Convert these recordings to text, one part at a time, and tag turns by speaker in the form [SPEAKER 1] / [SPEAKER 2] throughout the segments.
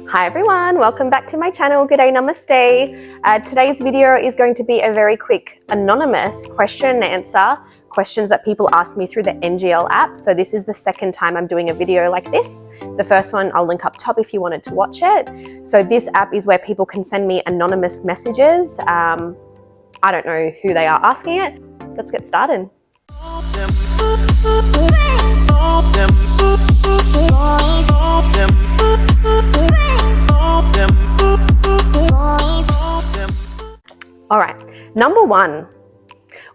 [SPEAKER 1] Hi everyone, welcome back to my channel, gdaynamaste. Today's video is going to be a very quick anonymous question and answer, questions that people ask me through the NGL app. So this is the second time I'm doing a video like this. The first one I'll link up top if you wanted to watch it. So this app is where people can send me anonymous messages. I don't know who they are asking it. Let's get started. All right, number one,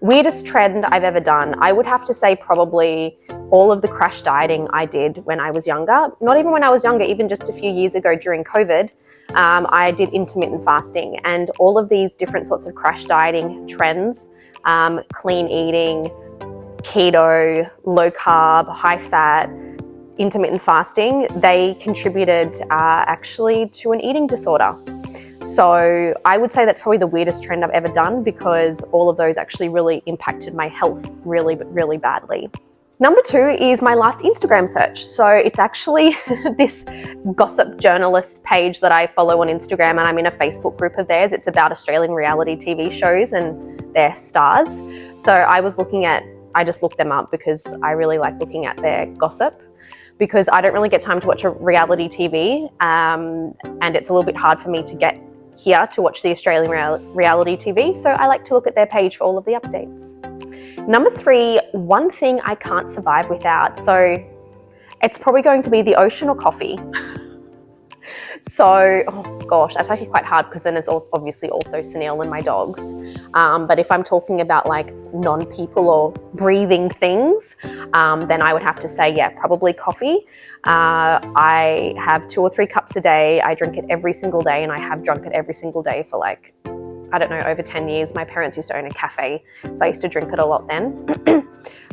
[SPEAKER 1] weirdest trend I've ever done. I would have to say probably all of the crash dieting I did when I was younger. Not even when I was younger, even just a few years ago during COVID, I did intermittent fasting, and all of these different sorts of crash dieting trends, clean eating, keto, low carb, high fat, intermittent fasting, they contributed actually to an eating disorder. So I would say that's probably the weirdest trend I've ever done, because all of those actually really impacted my health really, really badly. Number two is my last Instagram search. So it's actually this gossip journalist page that I follow on Instagram, and I'm in a Facebook group of theirs. It's about Australian reality TV shows and their stars. So I just looked them up because I really like looking at their gossip, because I don't really get time to watch a reality TV, and it's a little bit hard for me to get here to watch the Australian reality TV, so I like to look at their page for all of the updates. Number three, one thing I can't survive without, so it's probably going to be the ocean or coffee. So, oh gosh, that's actually quite hard, because then it's obviously also Sunil and my dogs. But if I'm talking about like non-people or breathing things, then I would have to say, yeah, probably coffee. I have 2 or 3 cups a day. I drink it every single day, and I have drunk it every single day for like, I don't know, over 10 years. My parents used to own a cafe, so I used to drink it a lot then.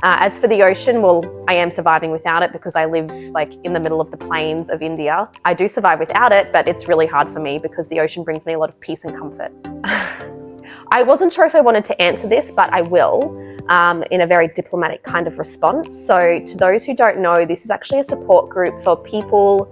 [SPEAKER 1] As for the ocean, well, I am surviving without it because I live like in the middle of the plains of India. I do survive without it, but it's really hard for me because the ocean brings me a lot of peace and comfort. I wasn't sure if I wanted to answer this, but I will, in a very diplomatic kind of response. So to those who don't know, this is actually a support group for people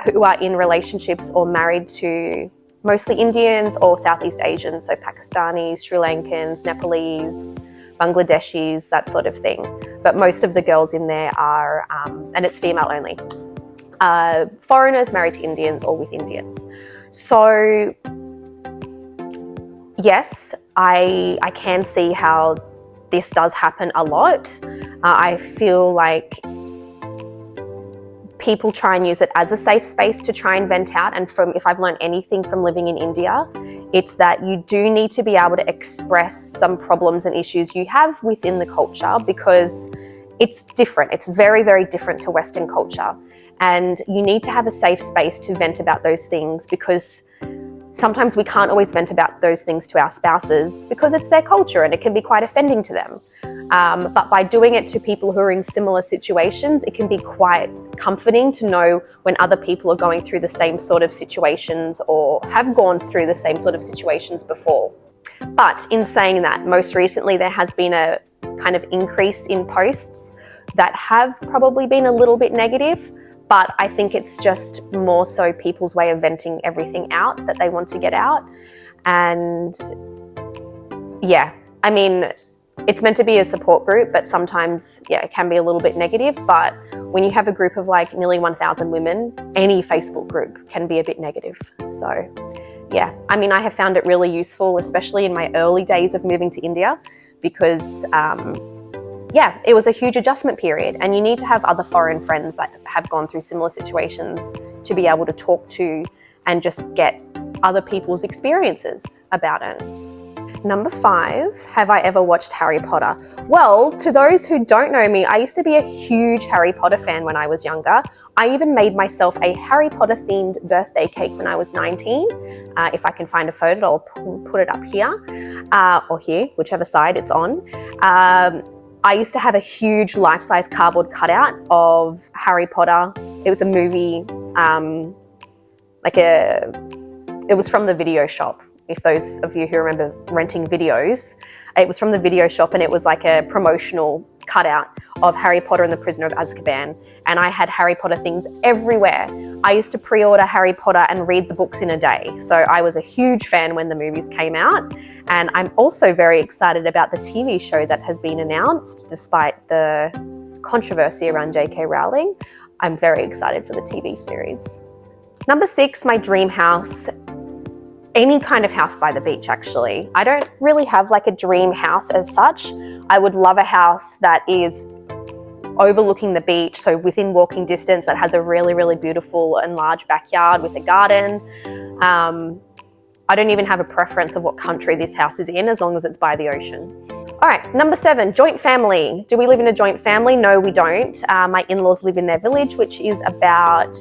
[SPEAKER 1] who are in relationships or married to mostly Indians or Southeast Asians, so Pakistanis, Sri Lankans, Nepalese, Bangladeshis, that sort of thing. But most of the girls in there are, and it's female only, foreigners married to Indians or with Indians. So yes, I can see how this does happen a lot. I feel like people try and use it as a safe space to try and vent out. And if I've learned anything from living in India, it's that you do need to be able to express some problems and issues you have within the culture, because it's different. It's very, very different to Western culture. And you need to have a safe space to vent about those things, because sometimes we can't always vent about those things to our spouses because it's their culture and it can be quite offending to them. But by doing it to people who are in similar situations, it can be quite comforting to know when other people are going through the same sort of situations or have gone through the same sort of situations before. But in saying that, most recently there has been a kind of increase in posts that have probably been a little bit negative, but I think it's just more so people's way of venting everything out that they want to get out. And yeah, I mean, it's meant to be a support group, but sometimes, yeah, it can be a little bit negative. But when you have a group of like nearly 1,000 women, any Facebook group can be a bit negative. So yeah, I mean, I have found it really useful, especially in my early days of moving to India, because yeah, it was a huge adjustment period, and you need to have other foreign friends that have gone through similar situations to be able to talk to and just get other people's experiences about it. Number 5, have I ever watched Harry Potter? Well, to those who don't know me, I used to be a huge Harry Potter fan when I was younger. I even made myself a Harry Potter themed birthday cake when I was 19. If I can find a photo, I'll put it up here, or here, whichever side it's on. I used to have a huge life-size cardboard cutout of Harry Potter. It was a movie, it was from the video shop. If those of you who remember renting videos, it was from the video shop, and it was like a promotional cutout of Harry Potter and the Prisoner of Azkaban, and I had Harry Potter things everywhere. I used to pre-order Harry Potter and read the books in a day. So I was a huge fan when the movies came out, and I'm also very excited about the TV show that has been announced despite the controversy around J.K. Rowling. I'm very excited for the TV series. Number 6, my dream house. Any kind of house by the beach, actually. I don't really have like a dream house as such. I would love a house that is overlooking the beach, so within walking distance, that has a really, really beautiful and large backyard with a garden. I don't even have a preference of what country this house is in, as long as it's by the ocean. All right, number 7, joint family. Do we live in a joint family? No, we don't. My in-laws live in their village, which is about,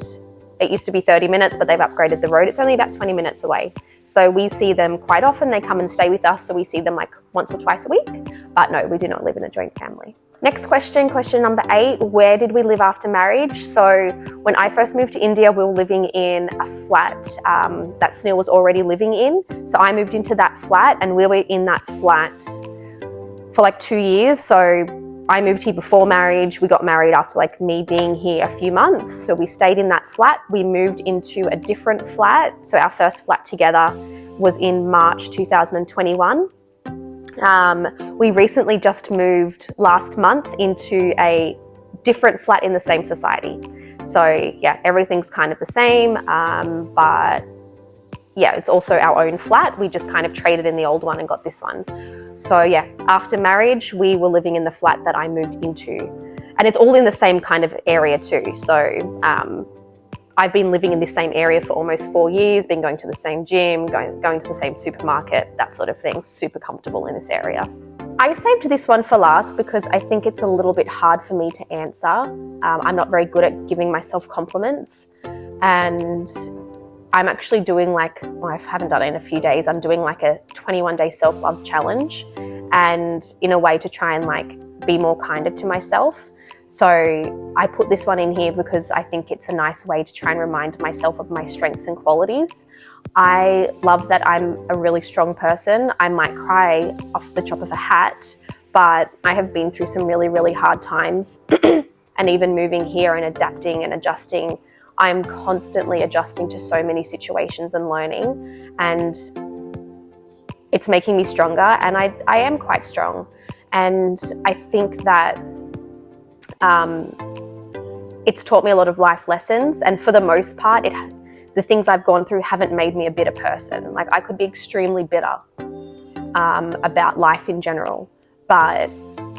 [SPEAKER 1] it used to be 30 minutes, but they've upgraded the road. It's only about 20 minutes away. So we see them quite often. They come and stay with us, so we see them like once or twice a week. But no, we do not live in a joint family. Next question, question number 8, where did we live after marriage? So when I first moved to India, we were living in a flat that Sneel was already living in. So I moved into that flat, and we were in that flat for like 2 years. So I moved here before marriage. We got married after like me being here a few months. So we stayed in that flat. We moved into a different flat. So our first flat together was in March 2021. We recently just moved last month into a different flat in the same society. So yeah, everything's kind of the same, but yeah, it's also our own flat. We just kind of traded in the old one and got this one. So yeah, after marriage, we were living in the flat that I moved into, and it's all in the same kind of area too. So I've been living in this same area for almost 4 years, been going to the same gym, going to the same supermarket, that sort of thing. Super comfortable in this area. I saved this one for last because I think it's a little bit hard for me to answer. I'm not very good at giving myself compliments, and I'm actually doing like, well, I haven't done it in a few days, I'm doing like a 21-day self-love challenge, and in a way to try and like be more kinder to myself. So I put this one in here because I think it's a nice way to try and remind myself of my strengths and qualities. I love that I'm a really strong person. I might cry off the top of a hat, but I have been through some really, really hard times. And even moving here and adapting and adjusting, I'm constantly adjusting to so many situations and learning, and it's making me stronger, and I am quite strong. And I think that it's taught me a lot of life lessons, and for the most part, the things I've gone through haven't made me a bitter person. Like, I could be extremely bitter about life in general, but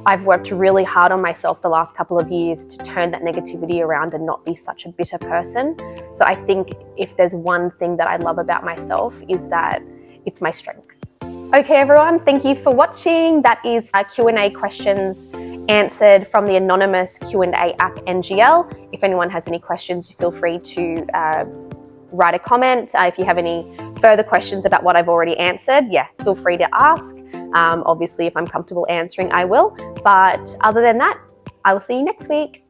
[SPEAKER 1] I've worked really hard on myself the last couple of years to turn that negativity around and not be such a bitter person. So I think if there's one thing that I love about myself, is that it's my strength. Okay, everyone, thank you for watching. That is Q&A questions answered from the anonymous Q&A app NGL. If anyone has any questions, feel free to write a comment. If you have any further questions about what I've already answered, yeah, feel free to ask. Obviously, if I'm comfortable answering, I will. But other than that, I will see you next week.